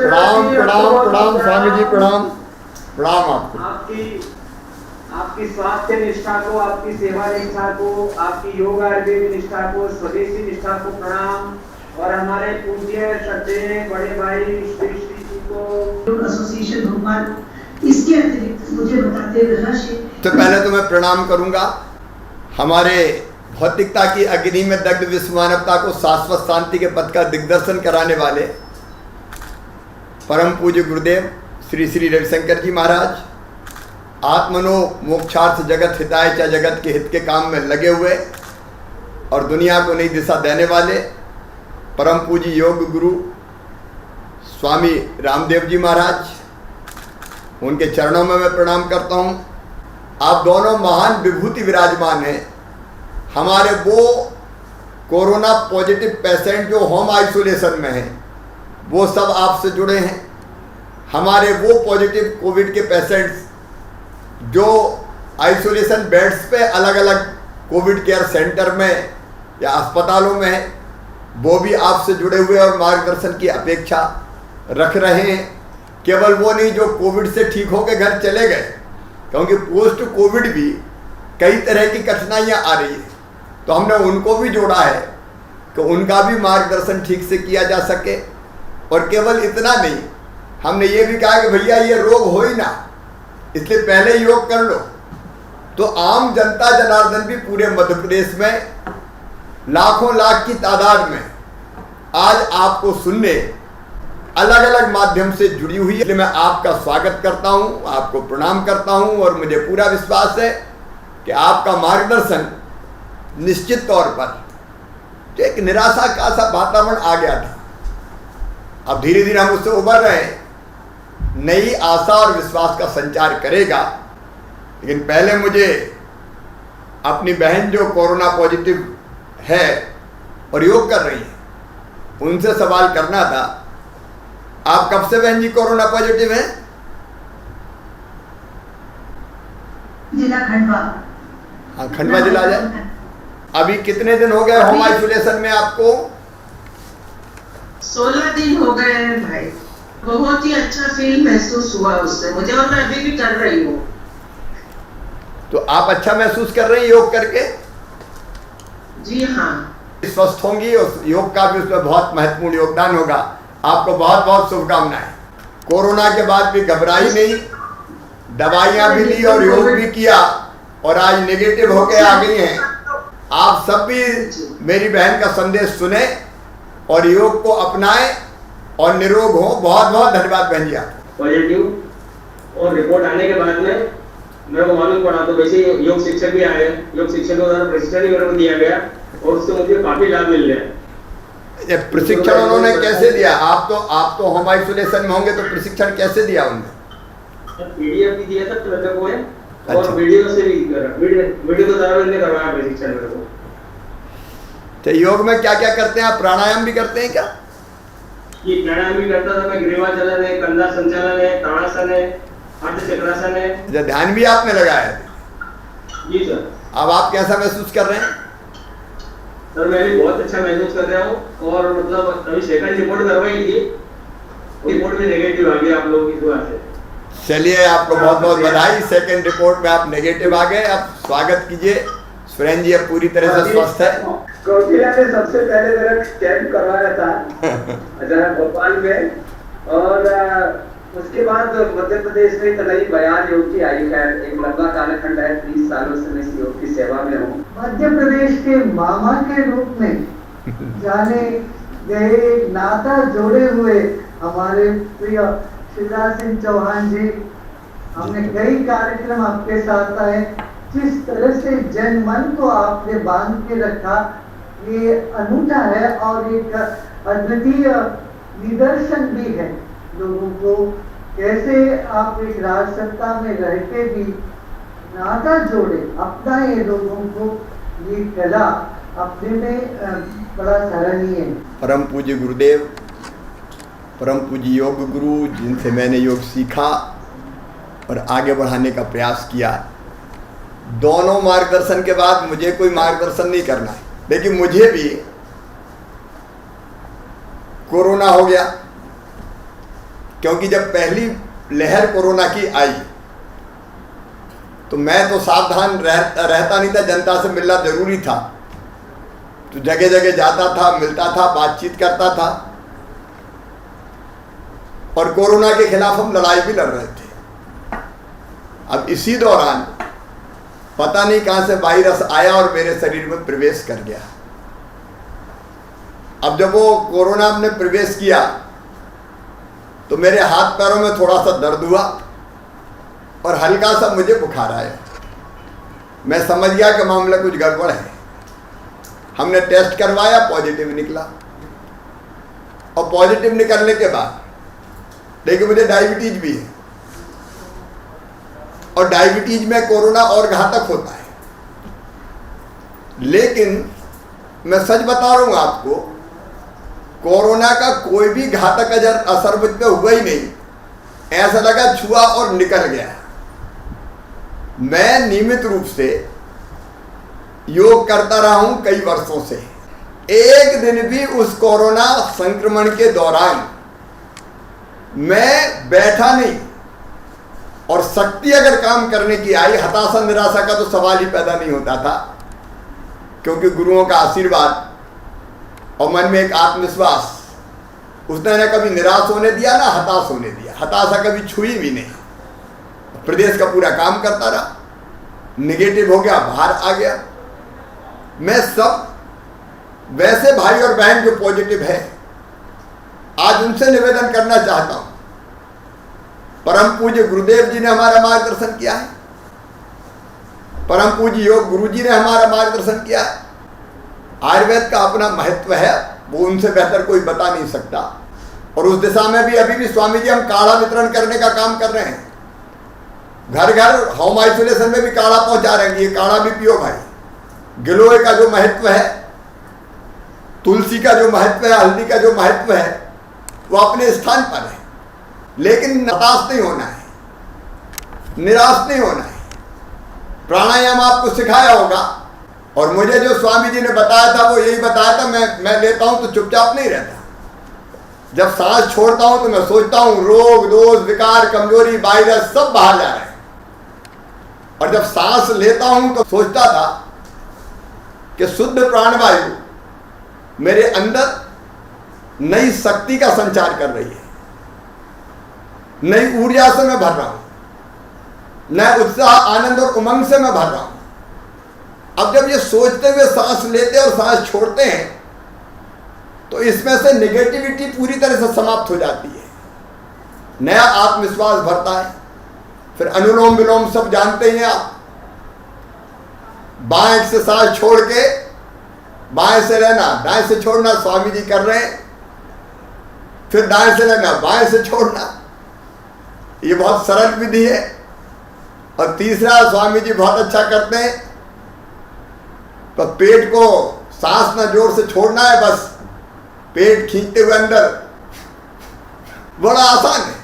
प्रणाम प्रणाम प्रणाम स्वामी जी, प्रणाम प्रणाम आपको। आपकी स्वास्थ्य निष्ठा को, आपकी सेवा निष्ठा को, आपकी योग आयुर्वेद निष्ठा को, स्वदेशी निष्ठा को प्रणाम। और हमारे पूज्य श्रद्धेय बड़े भाई श्री श्री जी को एसोसिएशन भोपाल, इसके अतिरिक्त मुझे बताते रहस्य। तो पहले तो मैं प्रणाम करूंगा हमारे भौतिकता की अग्नि में दग्ध विश्व मानवता को शाश्वत शांति के पथ का दिग्दर्शन कराने वाले परम पूज्य गुरुदेव श्री श्री रविशंकर जी महाराज, आत्मनो मोक्षार्थ जगत हिताय च जगत के हित के काम में लगे हुए और दुनिया को नई दिशा देने वाले परम पूज्य योग गुरु स्वामी रामदेव जी महाराज, उनके चरणों में मैं प्रणाम करता हूँ। आप दोनों महान विभूति विराजमान हैं। हमारे वो कोरोना पॉजिटिव पेशेंट जो होम आइसोलेशन में हैं वो सब आपसे जुड़े हैं। हमारे वो पॉजिटिव कोविड के पेशेंट्स जो आइसोलेशन बेड्स पे अलग अलग कोविड केयर सेंटर में या अस्पतालों में हैं वो भी आपसे जुड़े हुए और मार्गदर्शन की अपेक्षा रख रहे हैं। केवल वो नहीं जो कोविड से ठीक होकर घर चले गए, क्योंकि पोस्ट कोविड भी कई तरह की कठिनाइयां आ रही है, तो हमने उनको भी जोड़ा है कि उनका भी मार्गदर्शन ठीक से किया जा सके। और केवल इतना नहीं, हमने ये भी कहा कि भैया ये रोग हो ही ना, इसलिए पहले योग कर लो। तो आम जनता जनार्दन भी पूरे मध्य प्रदेश में लाखों लाख की तादाद में आज आपको सुनने अलग अलग माध्यम से जुड़ी हुई है। इसलिए मैं आपका स्वागत करता हूं, आपको प्रणाम करता हूं और मुझे पूरा विश्वास है कि आपका मार्गदर्शन निश्चित तौर पर जो एक निराशा का सा वातावरण आ गया था, अब धीरे धीरे हम उससे उबर रहे हैं, नई आशा और विश्वास का संचार करेगा। लेकिन पहले मुझे अपनी बहन जो कोरोना पॉजिटिव है और योग कर रही है उनसे सवाल करना था। आप कब से बहन जी कोरोना पॉजिटिव हैं? जिला खंडवा। हाँ, खंडवा जिला जाए। अभी कितने दिन हो गए होम आइसोलेशन में आपको? 16 दिन हो गए हैं भाई। बहुत ही अच्छा फील महसूस हुआ उससे मुझे, और मैं अभी भी कर रही हूँ। तो आप अच्छा महसूस कर रहे हैं योग करके? जी हाँ। स्वस्थ होंगी और योग का भी उसमें बहुत महत्वपूर्ण योगदान होगा। आपको बहुत बहुत शुभकामनाएं। कोरोना के बाद भी घबराई नहीं, दवाइयां भी ली और योग भी किया और आज नेगेटिव होके आ गई हैं। आप सब भी मेरी बहन का संदेश सुने और योग को अपनाएं और निरोग हो। बहुत बहुत धन्यवाद बहन जी। पॉजिटिव और रिपोर्ट आने के बाद में मेरे को मालूम पड़ा, तो वैसे योग शिक्षक भी आए, योग शिक्षकों द्वारा प्रशिक्षण भी मेरे को दिया गया और उससे मुझे काफी लाभ मिल रहा है। ये प्रशिक्षण उन्होंने कैसे दिया? आप तो होम आइसोलेशन में होंगे, तो प्रशिक्षण कैसे दिया उन्होंने? पीडीएफ भी दिया था मेरे को अच्छा। और वीडियो से भी वीडियो के द्वारा मैंने करवाया प्रशिक्षण मेरे को। तो योग में क्या क्या करते हैं आप? प्राणायाम भी करते हैं क्या? ये प्राणायाम भी करता था मैं, ग्रीवाचलन है, कंधा संचालन है, ताड़ासन है, अर्ध चक्रासन है। अच्छा, ध्यान भी आपने लगाया है? जी सर। अब आप कैसा महसूस कर रहे हैं? सर मैं भी बहुत अच्छा महसूस कर रहा हूँ और मतलब अभी सेकंड रिपोर्ट करवाई थी, रिपोर्ट में नेगेटिव आ गया आप लोगों की दुआ से। चलिए, आपको बहुत बहुत बधाई। सेकंड रिपोर्ट में आप नेगेटिव आ गए। आप स्वागत कीजिए। सुरेंद्र जी अब पूरी तरह से स्वस्थ है। कौटिल्य ने सबसे पहले मेरा कैंप करवाया था जरा भोपाल में, और उसके बाद मध्य प्रदेश में तनई बयान योग की आई है। एक लंबा कालखंड है, 30 सालों से मैं इस योग की सेवा में हूँ। मध्य प्रदेश के मामा के रूप में जाने गए, नाता जोड़े हुए हमारे प्रिय शिवराज सिंह चौहान जी, हमने कई कार्यक्रम आपके साथ आए। जिस तरह से जन मन को आपने बांध के रखा, ये अनूठा है और एक अद्वितीय निदर्शन भी है लोगों को, कैसे आप एक राजसत्ता में रह के भी नाता जोड़े, अपनाए लोगों को। ये कला अपने में बड़ा सराहनीय है। परम पूज्य गुरुदेव, परम पूज्य योग गुरु, जिनसे मैंने योग सीखा और आगे बढ़ाने का प्रयास किया, दोनों मार्गदर्शन के बाद मुझे कोई मार्गदर्शन नहीं करना है। लेकिन मुझे भी कोरोना हो गया क्योंकि जब पहली लहर कोरोना की आई तो मैं तो सावधान रहता नहीं था, जनता से मिलना जरूरी था, तो जगह जगह जाता था, मिलता था, बातचीत करता था, और कोरोना के खिलाफ हम लड़ाई भी लड़ रहे थे। अब इसी दौरान पता नहीं कहां से वायरस आया और मेरे शरीर में प्रवेश कर गया। अब जब वो कोरोना ने प्रवेश किया तो मेरे हाथ पैरों में थोड़ा सा दर्द हुआ और हल्का सा मुझे बुखार आया। मैं समझ गया कि मामला कुछ गड़बड़ है। हमने टेस्ट करवाया, पॉजिटिव निकला, और पॉजिटिव निकलने के बाद देखिए मुझे डायबिटीज भी है, और डायबिटीज में कोरोना और घातक होता है। लेकिन मैं सच बता रहा हूं आपको, कोरोना का कोई भी घातक असर मुझ पे हुआ ही नहीं। ऐसा लगा छुआ और निकल गया। मैं नियमित रूप से योग करता रहा हूं कई वर्षों से। एक दिन भी उस कोरोना संक्रमण के दौरान मैं बैठा नहीं, और शक्ति अगर काम करने की आई, हताशा निराशा का तो सवाल ही पैदा नहीं होता था, क्योंकि गुरुओं का आशीर्वाद और मन में एक आत्मविश्वास, उसने न कभी निराश होने दिया ना हताश होने दिया। हताशा कभी छुई भी नहीं। प्रदेश का पूरा काम करता रहा, निगेटिव हो गया, बाहर आ गया। मैं सब वैसे भाई और बहन जो पॉजिटिव है, आज उनसे निवेदन करना चाहता हूं। परम पूज्य गुरुदेव जी ने हमारा मार्गदर्शन किया है, परम पूज्य योग गुरु जी ने हमारा मार्गदर्शन किया है। आयुर्वेद का अपना महत्व है, वो उनसे बेहतर कोई बता नहीं सकता। और उस दिशा में भी अभी भी स्वामी जी हम काढ़ा वितरण करने का काम कर रहे हैं। घर घर होम आइसोलेशन में भी काढ़ा पहुंचा रहे हैं। ये काढ़ा भी पियो भाई। गिलोय का जो महत्व है, तुलसी का जो महत्व है, हल्दी का जो महत्व है, वो अपने स्थान पर है। लेकिन हताश नहीं होना है, निराश नहीं होना है। प्राणायाम आपको सिखाया होगा, और मुझे जो स्वामी जी ने बताया था वो यही बताया था। मैं लेता हूं तो चुपचाप नहीं रहता। जब सांस छोड़ता हूं तो मैं सोचता हूं रोग, दोष, विकार, कमजोरी, वायरस सब बाहर जा रहे हैं। और जब सांस लेता हूं तो सोचता था कि शुद्ध प्राणवायु मेरे अंदर नई शक्ति का संचार कर रही है, नई ऊर्जा से मैं भर रहा हूं, नए उत्साह, आनंद और उमंग से मैं भर रहा हूं। अब जब ये सोचते हुए सांस लेते और सांस छोड़ते हैं तो इसमें से नेगेटिविटी पूरी तरह से समाप्त हो जाती है, नया आत्मविश्वास भरता है। फिर अनुलोम विलोम सब जानते हैं आप। बाएं से सांस छोड़ के बाएं से रहना, दाएं से छोड़ना, स्वामी जी कर रहे हैं। फिर दाएं से रहना, बाएं से छोड़ना। ये बहुत सरल विधि है। और तीसरा स्वामी जी बहुत अच्छा करते हैं, तो पेट को सांस ना जोर से छोड़ना है, बस पेट खींचते हुए अंदर। बड़ा आसान है।